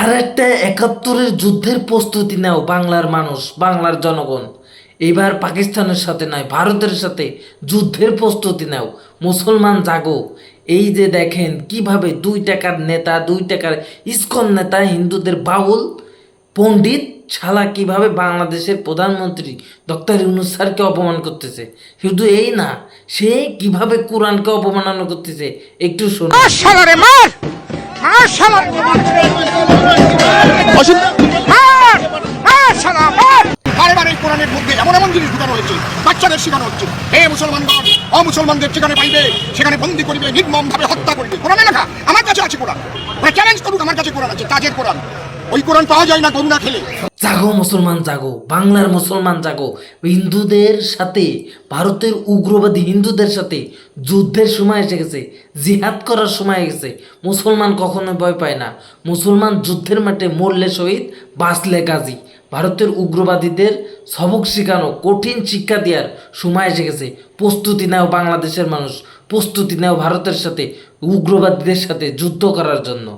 আর একটা ৭১-এর যুদ্ধের প্রস্তুতি নাও বাংলার মানুষ, বাংলার জনগণ। এবার পাকিস্তানের সাথে নয়, ভারতের সাথে যুদ্ধের প্রস্তুতি নাও। মুসলমান জাগো। এই যে দেখেন কিভাবে ২ টাকার নেতা, ২ টাকার ইসকন নেতা, হিন্দুদের বাউল পণ্ডিত শালা কিভাবে বাংলাদেশের প্রধানমন্ত্রী ডক্টর ইউনূস স্যারকে অপমান করতেছে। শুধু এই না, সে কিভাবে কোরআনকে অপমাননা করতেছে একটু শোনো। বারে বারে কোরআনের মধ্যে এমন এমন জিনিস ঢুকানো হয়েছে, বাচ্চাদের শেখানো হচ্ছে, হে মুসলমানগণ, অমুসলমানদের যেখানে পাইবে সেখানে বন্দী করিবে, নির্মম ভাবে হত্যা করিবে। কোরআনে লেখা, আমার কাছে আছে কোরআন, ওরা চ্যালেঞ্জ করুক, আমার কাছে কোরআন আছে, তাজের কোরআন। ওই কোরআন পাওয়া যায় না গরু না খেলে। জাগো মুসলমান জাগো, বাংলার মুসলমান জাগো। হিন্দুদের সাথে, ভারতের উগ্রবাদী হিন্দুদের সাথে যুদ্ধের সময় এসে গেছে, জিহাদ করার সময় গেছে। মুসলমান কখনো ভয় পায় না। মুসলমান যুদ্ধের মাঠে মরলে শহীদ, বাঁচলে গাজী। ভারতের উগ্রবাদীদের সবক শেখানো, কঠিন শিক্ষা দেওয়ার সময় এসে গেছে। প্রস্তুতি নাও বাংলাদেশের মানুষ, প্রস্তুতি নাও ভারতের সাথে, উগ্রবাদীদের সাথে যুদ্ধ করার জন্য।